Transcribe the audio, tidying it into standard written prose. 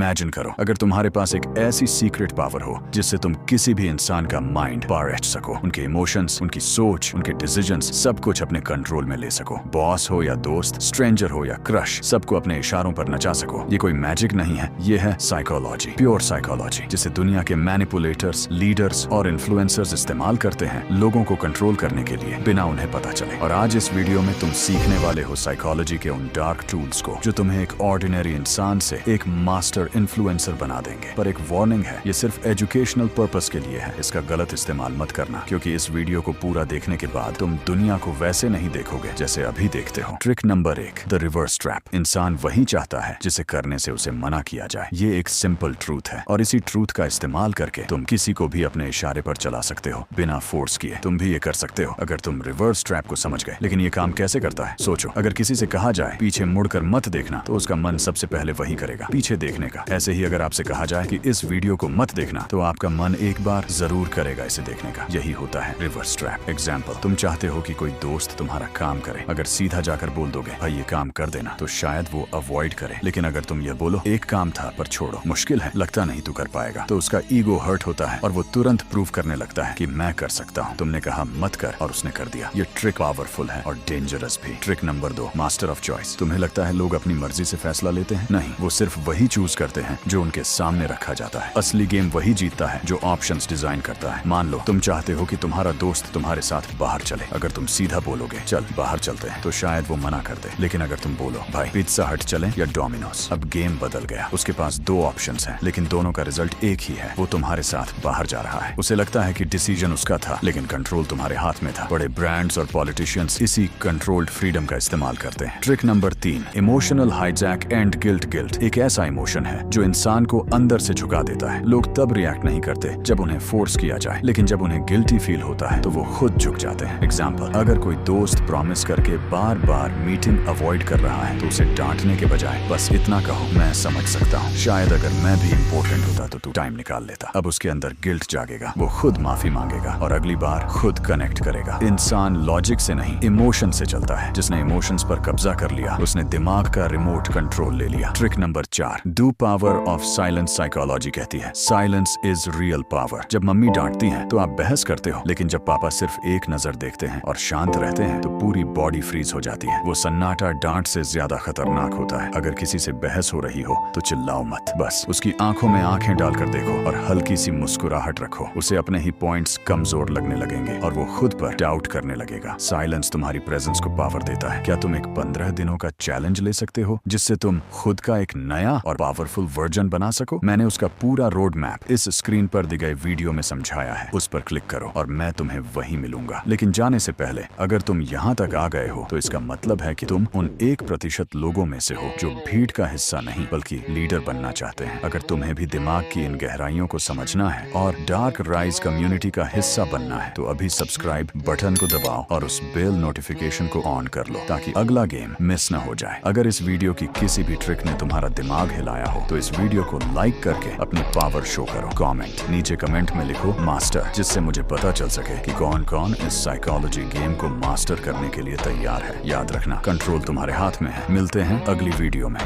Imagine करो अगर तुम्हारे पास एक ऐसी सीक्रेट पावर हो जिससे तुम किसी भी इंसान का माइंड पलट सको, उनके इमोशंस, उनकी सोच, उनके डिसीजंस, सब कुछ अपने कंट्रोल में ले सको। बॉस हो या दोस्त, स्ट्रेंजर हो या क्रश, सबको अपने इशारों पर नचा सको। ये कोई मैजिक नहीं है, ये है साइकोलॉजी, प्योर साइकोलॉजी, जिसे दुनिया के मैनिपुलेटर्स, लीडर्स और इन्फ्लुएंसर्स इस्तेमाल करते हैं लोगों को कंट्रोल करने के लिए बिना उन्हें पता चले। और आज इस वीडियो में तुम सीखने वाले हो साइकोलॉजी के उन डार्क टूल्स को जो तुम्हें एक ऑर्डिनरी इंसान से एक मास्टर इन्फ्लुएंसर बना देंगे। पर एक वार्निंग है, ये सिर्फ एजुकेशनल पर्पस के लिए है, इसका गलत इस्तेमाल मत करना, क्योंकि इस वीडियो को पूरा देखने के बाद तुम दुनिया को वैसे नहीं देखोगे जैसे अभी देखते हो। Trick number 1, the reverse trap. इंसान वही चाहता है जिसे करने से उसे मना किया जाए। ये एक सिंपल ट्रूथ है और इसी ट्रूथ का इस्तेमाल करके तुम किसी को भी अपने इशारे पर चला सकते हो बिना फोर्स किए। तुम भी ये कर सकते हो अगर तुम रिवर्स ट्रैप को समझ गए। लेकिन ये काम कैसे करता है सोचो। अगर किसी से कहा जाए पीछे मुड़कर मत देखना, तो उसका मन सबसे पहले वही करेगा, पीछे देखने का। ऐसे ही अगर आपसे कहा जाए कि इस वीडियो को मत देखना, तो आपका मन एक बार जरूर करेगा इसे देखने का। यही होता है रिवर्स ट्रैप। एग्जाम्पल, तुम चाहते हो कि कोई दोस्त तुम्हारा काम करे। अगर सीधा जाकर बोल दोगे भाई ये काम कर देना, तो शायद वो अवॉइड करे। लेकिन अगर तुम ये बोलो एक काम था पर छोड़ो, मुश्किल है, लगता नहीं तू कर पाएगा, तो उसका ईगो हर्ट होता है और वो तुरंत प्रूव करने लगता है कि मैं कर सकता हूँ। तुमने कहा मत कर और उसने कर दिया। ये ट्रिक पावरफुल है और डेंजरस भी। Trick number 2, master of choice. तुम्हें लगता है लोग अपनी मर्जी से फैसला लेते हैं? नहीं, वो सिर्फ वही चूज करते हैं जो उनके सामने रखा जाता है। असली गेम वही जीतता है जो ऑप्शंस डिजाइन करता है। मान लो तुम चाहते हो कि तुम्हारा दोस्त तुम्हारे साथ बाहर चले। अगर तुम सीधा बोलोगे चल बाहर चलते हैं, तो शायद वो मना कर दे। लेकिन अगर तुम बोलो भाई पिज्जा हट चले या डोमिनोज, अब गेम बदल गया। उसके पास 2 ऑप्शंस हैं, लेकिन दोनों का रिजल्ट एक ही है। वो तुम्हारे साथ बाहर जा रहा है। उसे लगता है कि डिसीजन उसका था, लेकिन कंट्रोल तुम्हारे हाथ में था। बड़े ब्रांड्स और पॉलिटिशियंस इसी कंट्रोल्ड फ्रीडम का इस्तेमाल करते हैं। Trick number 3, emotional hijack and guilt. Guilt एक ऐसा इमोशन है जो इंसान को अंदर से झुका देता है। लोग तब रिएक्ट नहीं करते जब उन्हें फोर्स किया जाए, लेकिन जब उन्हें गिल्टी फील होता है तो वो खुद झुक जाते हैं। एग्जाम्पल, अगर कोई दोस्त प्रॉमिस करके बार बार मीटिंग अवॉइड कर रहा है, तो उसे डांटने के बजाय बस इतना कहो मैं समझ सकता हूँ, शायद अगर मैं भी इम्पोर्टेंट होता तो तू टाइम निकाल लेता। अब उसके अंदर गिल्ट जागेगा, वो खुद माफी मांगेगा और अगली बार खुद कनेक्ट करेगा। इंसान लॉजिक से नहीं इमोशन से चलता है। जिसने इमोशंस पर कब्जा कर लिया उसने दिमाग का रिमोट कंट्रोल ले लिया। Trick number 4, do power of silence. Psychology कहती है साइलेंस इज रियल पावर। जब मम्मी डांटती हैं तो आप बहस करते हो, लेकिन जब पापा सिर्फ एक नजर देखते हैं और शांत रहते हैं तो पूरी बॉडी फ्रीज हो जाती है। वो सन्नाटा डांट से ज्यादा खतरनाक होता है। अगर किसी से बहस हो रही हो तो चिल्लाओ मत, बस उसकी आंखों में आंखें डालकर देखो और हल्की सी मुस्कुराहट रखो। उसे अपने ही पॉइंट्स कमजोर लगने लगेंगे और वो खुद पर डाउट करने लगेगा। साइलेंस तुम्हारी प्रेजेंस को पावर देता है। क्या तुम एक 15 दिनों का चैलेंज ले सकते हो जिससे तुम खुद का एक नया और पावरफुल वर्जन बना सको? मैंने उसका पूरा रोड मैप इस स्क्रीन पर दी गई वीडियो में समझाया है। उस पर क्लिक करो और मैं तुम्हें वहीं मिलूंगा। लेकिन जाने से पहले, अगर तुम यहाँ तक आ गए हो तो इसका मतलब है कि तुम उन 1% लोगों में से हो जो भीड़ का हिस्सा नहीं बल्कि लीडर बनना चाहते हैं। अगर तुम्हें भी दिमाग की इन गहराइयों को समझना है और डार्क राइज कम्युनिटी का हिस्सा बनना है, तो अभी सब्सक्राइब बटन को दबाओ और उस बेल नोटिफिकेशन को ऑन कर लो ताकि अगला गेम मिस न हो जाए। अगर इस वीडियो की किसी भी ट्रिक ने तुम्हारा दिमाग हिलाया हो तो इस वीडियो को लाइक करके अपनी पावर शो करो। कमेंट नीचे कमेंट में लिखो मास्टर, जिससे मुझे पता चल सके कि कौन कौन इस साइकोलॉजी गेम को मास्टर करने के लिए तैयार है। याद रखना, कंट्रोल तुम्हारे हाथ में है। मिलते हैं अगली वीडियो में।